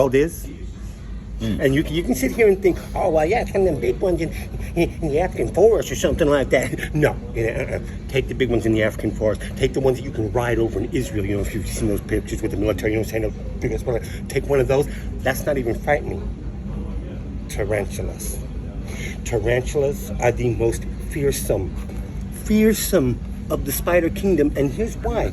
world is. And you can sit here and think, oh, well, yeah, it's one of them big ones in the African forest or something like that. No, take the big ones in the African forest. Take the ones that you can ride over in Israel. You know, if you've seen those pictures with the military, you know what I'm saying? The biggest one. Take one of those. That's not even frightening. Tarantulas. Tarantulas are the most fearsome of the spider kingdom, and here's why.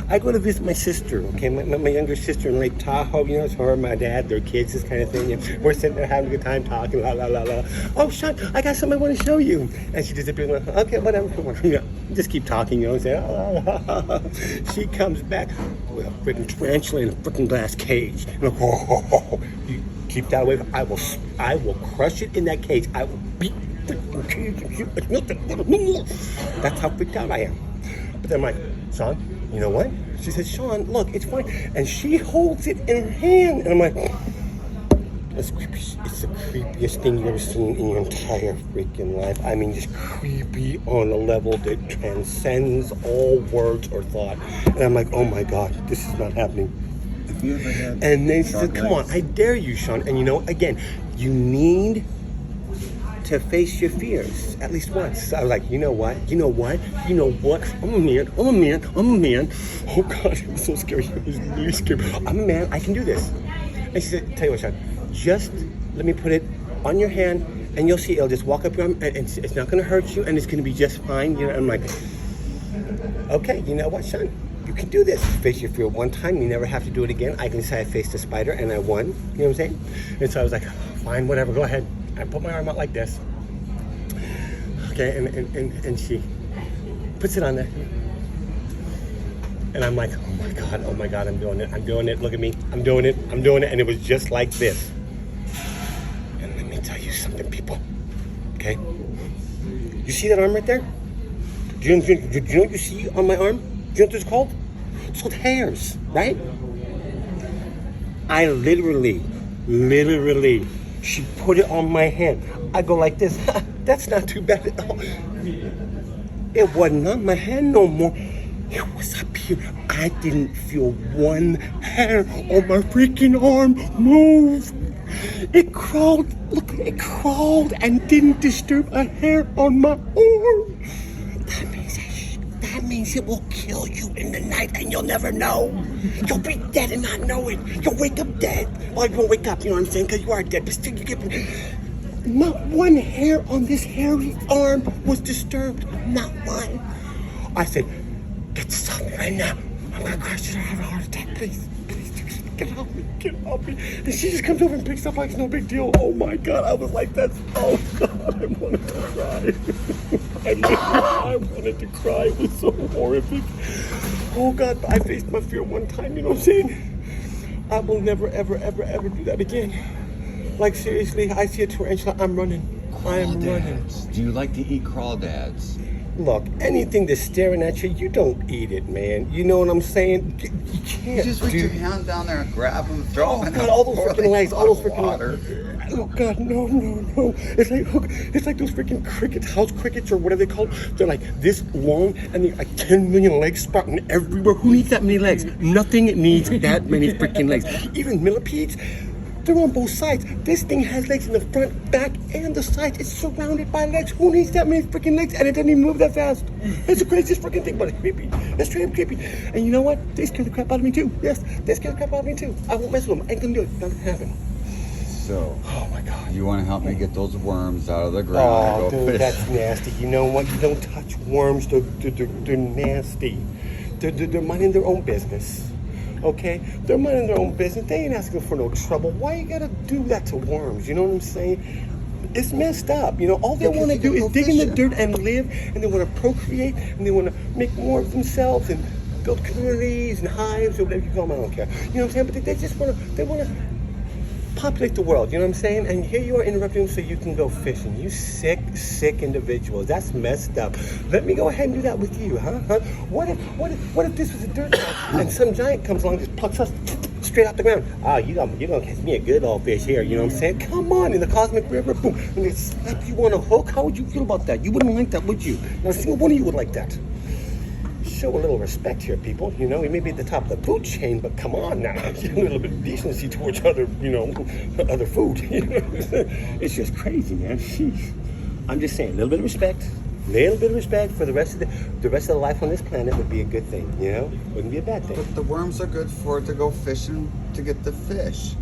I go to visit my sister, okay, my younger sister in Lake Tahoe, you know, it's her and my dad, their kids, this kind of thing. And we're sitting there having a good time talking, la, la, la, la. Oh, Sean, I got something I want to show you. And she disappears, like, okay, whatever. You know, just keep talking, you know what I'm saying? She comes back with a freaking tarantula in a freaking glass cage. And I'm like, oh, you keep that away. I will crush it in that cage. I will beat the freaking cage. That's how freaked out I am. But then I'm like, Sean, you know what? She said, Sean, look, it's fine. And she holds it in her hand. And I'm like, it's creepy. It's the creepiest thing you've ever seen in your entire freaking life. I mean, just creepy on a level that transcends all words or thought. And I'm like, oh my God, this is not happening. Have you ever had and then she said, come on, I dare you, Sean. And you know, again, you need to face your fears at least once. So I was like, you know what? I'm a man. Oh God, it was so scary. It was really scary. I'm a man, I can do this. And she said, tell you what, Sean, just let me put it on your hand and you'll see it'll just walk up your arm and it's not gonna hurt you and it's gonna be just fine. You know, I'm like, okay, you know what, Sean? You can do this. Face your fear one time, you never have to do it again. I can say I faced a spider and I won. You know what I'm saying? And so I was like, fine, whatever, go ahead. I put my arm out like this. Okay, and she puts it on there. And I'm like, oh my God, I'm doing it, look at me, I'm doing it, and it was just like this. And let me tell you something, people, okay? You see that arm right there? Do you know what you see on my arm? Do you know what it's called? It's called hairs, right? I literally, she put it on my hand. I go like this. That's not too bad at all. It wasn't on my hand no more. It was up here. I didn't feel one hair on my freaking arm move. It crawled. Look, it crawled and didn't disturb a hair on my arm. That means it will kill you in the night and you'll never know. You'll be dead and not know it. You'll wake up dead. Well, you won't wake up, you know what I'm saying? Because you are dead, but still you get... Not one hair on this hairy arm was disturbed. Not one. I said, get this off me right now. I'm going to crash and have a heart attack. Please, get off me. And she just comes over and picks up like it's no big deal. Oh my God, I was like, oh God, I wanted to cry. I wanted to cry. It was so horrific. Oh God, I faced my fear one time, you know what I'm saying? I will never, ever do that again. Like seriously, I see a tarantula, I'm running. I am running. Do you like to eat crawdads? Look, anything that's staring at you, you don't eat it, man. You know what I'm saying? You can't. You just reach your hand down there and grab them, throw them in God, all those freaking legs, all those freaking water. Oh God, no. It's like those freaking crickets, house crickets or whatever they call them. They're like this long and they're like 10 million legs sprouting everywhere. Who needs that many legs? Nothing needs that many freaking legs. Even millipedes, they're on both sides. This thing has legs in the front, back, and the sides. It's surrounded by legs. Who needs that many freaking legs? And it doesn't even move that fast. It's the craziest freaking thing, but it's creepy. It's straight up creepy. And you know what? They scare the crap out of me too. Yes, they scare the crap out of me too. I won't mess with them. I ain't gonna do it. Nothing happen. So, oh my God. You want to help me get those worms out of the ground? Oh, dude, that's nasty. You know what? You don't touch worms. They're nasty. They're minding their own business. Okay? They're minding their own business. They ain't asking for no trouble. Why you gotta do that to worms? You know what I'm saying? It's messed up. You know, all they want to do is dig in the dirt and live, and they want to procreate, and they want to make more of themselves and build communities and hives or whatever you call them. I don't care. You know what I'm saying? But they just want to populate the world, you know what I'm saying? And here you are interrupting so you can go fishing. You sick individuals. That's messed up. Let me go ahead and do that with you, huh? What if this was a dirt patch and some giant comes along and just plucks us straight out the ground? Oh, you're gonna catch me a good old fish here, you know what I'm saying? Come on, in the cosmic river, boom, and they slap you on a hook. How would you feel about that? You wouldn't like that, would you? Not a single one of you would like that. show a little respect here, people. You know, we may be at the top of the food chain, but come on now, a little bit of decency towards other, other food. It's just crazy, man. Sheesh. I'm just saying, a little bit of respect. Little bit of respect for the rest of the life on this planet would be a good thing, Wouldn't be a bad thing. But the worms are good for to go fishing to get the fish.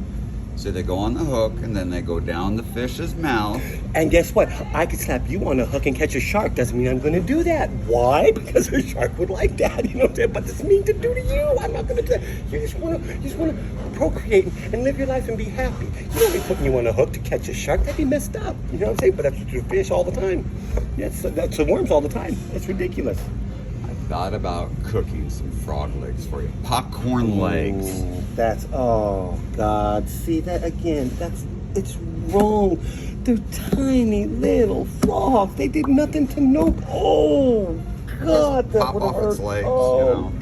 So they go on the hook and then they go down the fish's mouth. And guess what? I could slap you on a hook and catch a shark. Doesn't mean I'm going to do that. Why? Because a shark would like that. You know what I'm saying? But it's mean to do to you. I'm not going to do that. You just want to procreate and live your life and be happy. You don't be putting you on a hook to catch a shark. That'd be messed up. You know what I'm saying? But that's what you fish all the time. That's the worms all the time. That's ridiculous. Thought about cooking some frog legs for you. Popcorn legs. Oh God, see that again, it's wrong. They're tiny little frogs. They did nothing to no, oh God, that Pop would off hurt. its legs, Oh,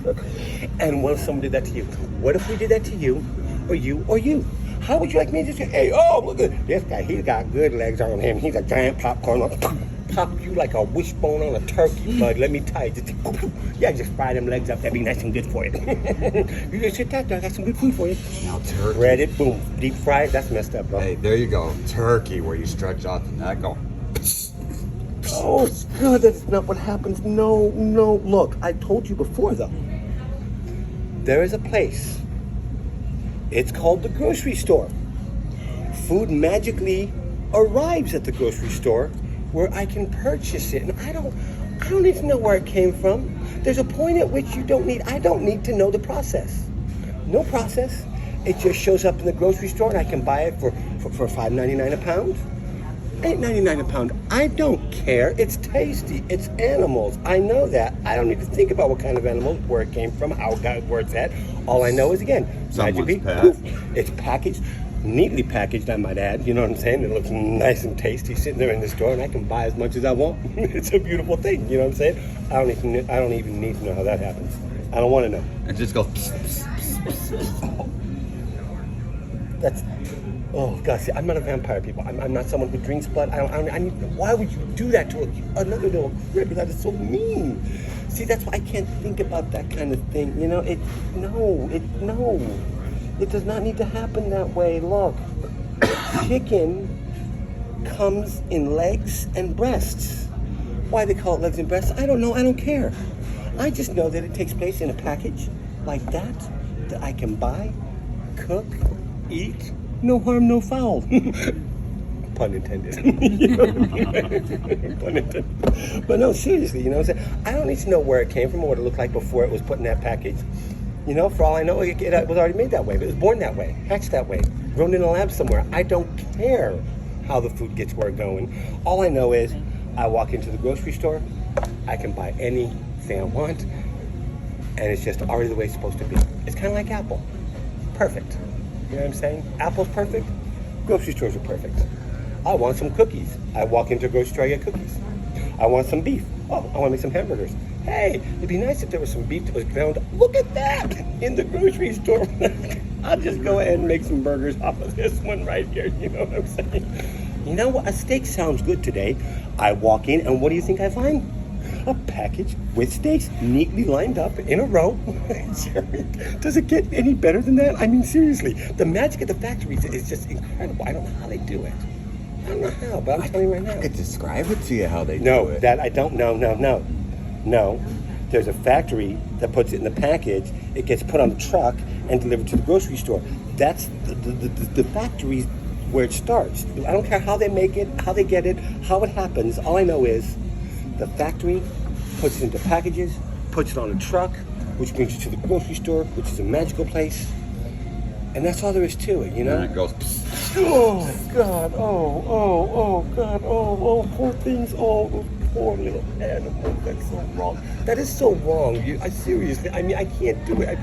and what if someone did that to you? What if we did that to you, or you? How would you like me to say, hey, oh, look at this guy, he's got good legs on him. He's a giant popcorn. Pop you like a wishbone on a turkey, bud. Let me tell you. Just fry them legs up. That'd be nice and good for you. You just sit down. I got some good food for you. Now turkey. Bread it, boom. Deep fry it. That's messed up, bro. Hey, there you go. Turkey, where you stretch out the neck. Go. Oh, God, that's not what happens. No. Look, I told you before, though. There is a place. It's called the grocery store. Food magically arrives at the grocery store where I can purchase it. And I don't need to know where it came from. There's a point at which I don't need to know the process. No process. It just shows up in the grocery store and I can buy it for $5.99 a pound. $8.99 a pound. I don't care. It's tasty. It's animals. I know that. I don't need to think about what kind of animals, where it came from, how it got, where it's at. All I know is, again, magically, poof, it's packaged, neatly packaged, I might add. You know what I'm saying? It looks nice and tasty sitting there in the store, and I can buy as much as I want. It's a beautiful thing. You know what I'm saying? I don't even need to know how that happens. I don't want to know. And just go. Oh God! See, I'm not a vampire, people. I'm not someone who drinks blood. Why would you do that to another little critter? That is so mean. See, that's why I can't think about that kind of thing. It does not need to happen that way. Look, chicken comes in legs and breasts. Why they call it legs and breasts, I don't know. I don't care. I just know that it takes place in a package like that I can buy, cook, eat. No harm, no foul. Pun intended. Pun intended. But no, seriously, you know what I'm saying? I don't need to know where it came from or what it looked like before it was put in that package. For all I know, it was already made that way. But it was born that way, hatched that way, grown in a lab somewhere. I don't care how the food gets where it's going. All I know is I walk into the grocery store, I can buy anything I want, and it's just already the way it's supposed to be. It's kind of like Apple. Perfect. You know what I'm saying? Apple's perfect. Grocery stores are perfect. I want some cookies. I walk into a grocery store, I get cookies. I want some beef. Oh, I want to make some hamburgers. Hey, it'd be nice if there was some beef that was ground. Look at that in the grocery store. I'll just go ahead and make some burgers off of this one right here. You know what I'm saying? You know what? A steak sounds good today. I walk in, and what do you think I find? A package with steaks neatly lined up in a row. Does it get any better than that? I mean, seriously, the magic of the factories is just incredible. I don't know how they do it. I don't know how, but I'm telling you right now. I could describe it to you how they do it. No, that I don't know. No. There's a factory that puts it in the package. It gets put on a truck and delivered to the grocery store. That's the factory where it starts. I don't care how they make it, how they get it, how it happens. All I know is the factory puts it into packages, puts it on a truck, which brings you to the grocery store, which is a magical place. And that's all there is to it, And it goes. Oh, God. Oh, God. Oh, poor things. Oh, those poor little animals. That's so wrong. That is so wrong. Seriously, I can't do it.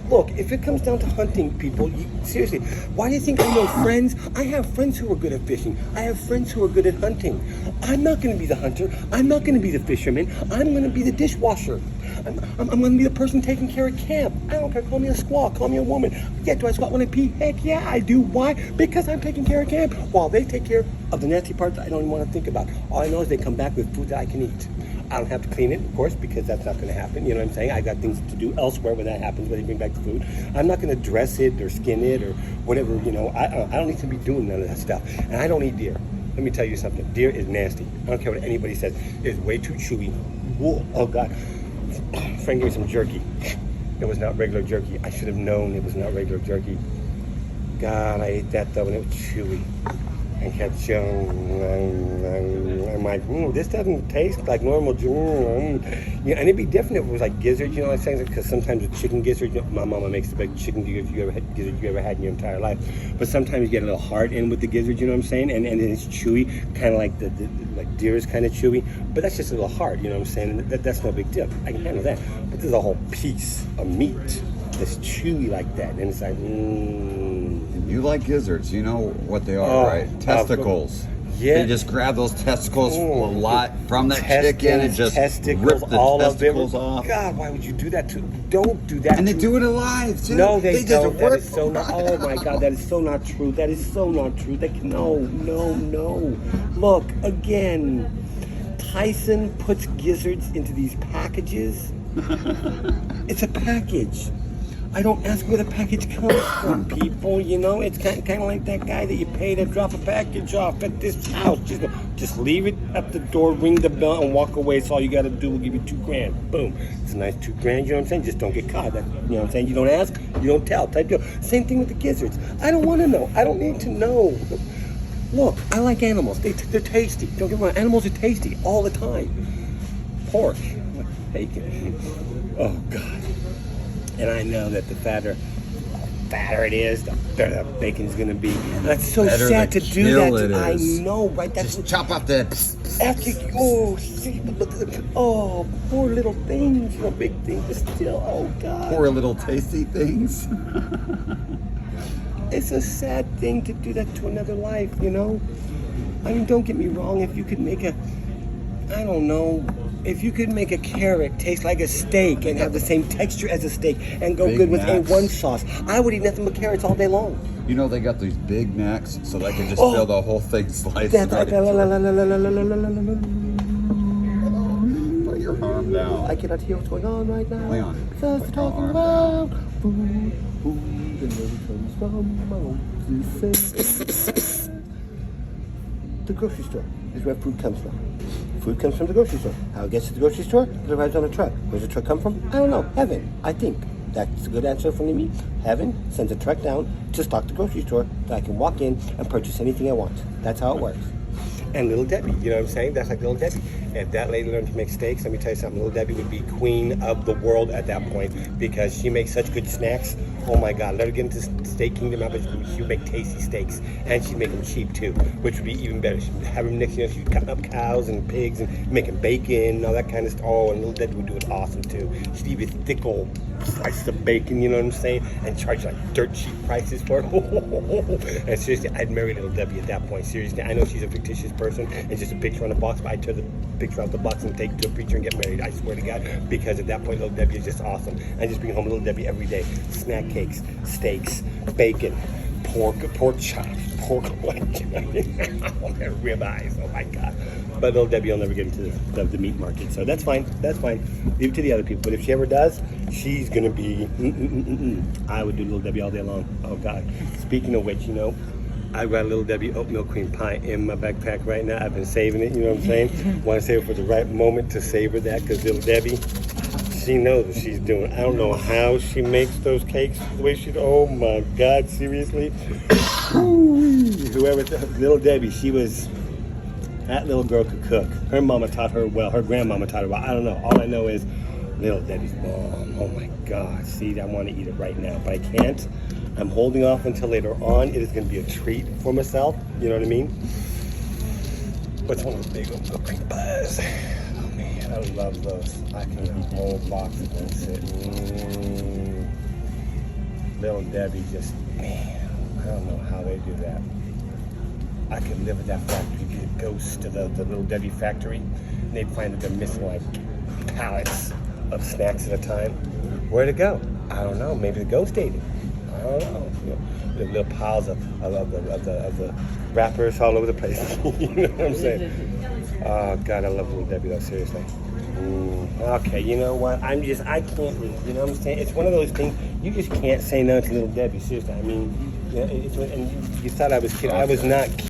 Look, if it comes down to hunting people, seriously, why do you think I know friends? I have friends who are good at fishing. I have friends who are good at hunting. I'm not going to be the hunter. I'm not going to be the fisherman. I'm going to be the dishwasher. I'm going to be the person taking care of camp. I don't care. Call me a squaw. Call me a woman. Yeah, do I squat when I pee? Heck yeah, I do. Why? Because I'm taking care of camp while they take care of the nasty parts I don't even want to think about. All I know is they come back with food that I can eat. I don't have to clean it, of course, because that's not going to happen. You know what I'm saying? I got things to do elsewhere when that happens, when they bring back the food. I'm not going to dress it or skin it or whatever, you know. I don't need to be doing none of that stuff. And I don't eat deer. Let me tell you something. Deer is nasty. I don't care what anybody says. It's way too chewy. Whoa, oh, God. Friend gave me some jerky. It was not regular jerky. I should have known it was not regular jerky. God, I ate that, though, and it was chewy. And kept chewing. I'm like, this doesn't taste like normal. Yeah, and it'd be different if it was like gizzards, you know what I'm saying? Because sometimes with chicken gizzards, my mama makes the best chicken gizzards you ever had in your entire life. But sometimes you get a little hard in with the gizzards, you know what I'm saying? And it's chewy, kind of like like deer is kind of chewy. But that's just a little hard, you know what I'm saying? That's no big deal. I can handle that. But there's a whole piece of meat that's chewy like that, and it's like, You like gizzards, you know what they are, right? Testicles. Yeah. They just grab those testicles a lot from that chicken and just rip the all testicles of it. off. God, why would you do that to? Don't do that. And they to- do it alive too. No, they just don't. That rip is so not. Oh my God, that is so not true. That is so not true. No. Look again. Tyson puts gizzards into these packages. It's a package. I don't ask where the package comes from, people. You know, it's kind of like that guy that you pay to drop a package off at this house. Just leave it at the door, ring the bell, and walk away. It's all you got to do. We'll give you $2,000. Boom. It's a nice $2,000. You know what I'm saying? Just don't get caught. You know what I'm saying? You don't ask, you don't tell. Type deal. Same thing with the gizzards. I don't want to know. I don't need to know. Look, I like animals. They're tasty. Don't get me wrong. Animals are tasty all the time. Pork, bacon. Oh God. And I know that the fatter it is, the better the bacon's gonna be. And it's so Better sad the to do that. kill it I is. know, right? That's Just chop off the. after poor little things, you know, big things, but still, oh God. Poor little tasty things. It's a sad thing to do that to another life, you know? I mean, don't get me wrong, if you could make if you could make a carrot taste like a steak and have the same texture as a steak and go Big good with Macs. A1 sauce, I would eat nothing but carrots all day long. You know they got these Big Macs, so they can just fill the whole thing sliced. That's right into I Put your arm down. cannot hear what's going on right now. Hang on. Because Put they're your talking arm about food, and where it comes from. I want to say. The grocery store is where food comes from. Food comes from the grocery store. How it gets to the grocery store? It arrives on a truck. Where's the truck come from? I don't know. Heaven, I think. That's a good answer from me. Heaven sends a truck down to stock the grocery store that I can walk in and purchase anything I want. That's how it works. And Little Debbie, you know what I'm saying? That's like Little Debbie. If that lady learned to make steaks, let me tell you something, Little Debbie would be queen of the world at that point because she makes such good snacks. Oh my God, let her get into steak kingdom, she would make tasty steaks. And she'd make them cheap too, which would be even better. She'd have them next, you know, she'd cut up cows and pigs and making bacon and all that kind of stuff. Oh, and Little Debbie would do it awesome too. She'd eat with thick old slices of bacon, you know what I'm saying? And charge like dirt cheap prices for it. And seriously, I'd marry Little Debbie at that point. Seriously, I know she's a fictitious person and just a picture on the box, but I'd tear the picture off the box and take it to a preacher and get married. I swear to God, because at that point, Little Debbie is just awesome. I just bring home Little Debbie every day. Snack cakes, steaks, bacon, pork chops, pork ribeyes. Oh my God! But Little Debbie will never get into the meat market, so that's fine. That's fine. Leave it to the other people. But if she ever does, she's gonna be. I would do Little Debbie all day long. Oh God! Speaking of which, you know, I've got a Little Debbie oatmeal cream pie in my backpack right now. I've been saving it. You know what I'm saying? Want to save it for the right moment to savor that because Little Debbie, she knows what she's doing. I don't know how she makes those cakes the way she. Oh my God! Seriously, whoever Little Debbie, that little girl could cook. Her mama taught her well. Her grandmama taught her well. I don't know. All I know is Little Debbie's mom. Oh my God! See, I want to eat it right now, but I can't. I'm holding off until later on. It is going to be a treat for myself. You know what I mean? But it's one of those big old cream pies. Oh man, I love those. I can eat a whole box of them. Sit. Little Debbie just, man, I don't know how they do that. I could live at that factory, be a ghost to the Little Debbie factory, and they'd find that they're missing like pallets of snacks at a time. Where'd it go? I don't know. Maybe the ghost ate it. I don't know. You know, the little piles of the wrappers all over the place. You know what I'm saying? Oh God, I love Little Debbie though. Seriously. Okay, you know what? I can't leave. You know what I'm saying? It's one of those things, you just can't say no to little Debbie. Seriously, I mean, and you thought I was kidding. I was not kidding.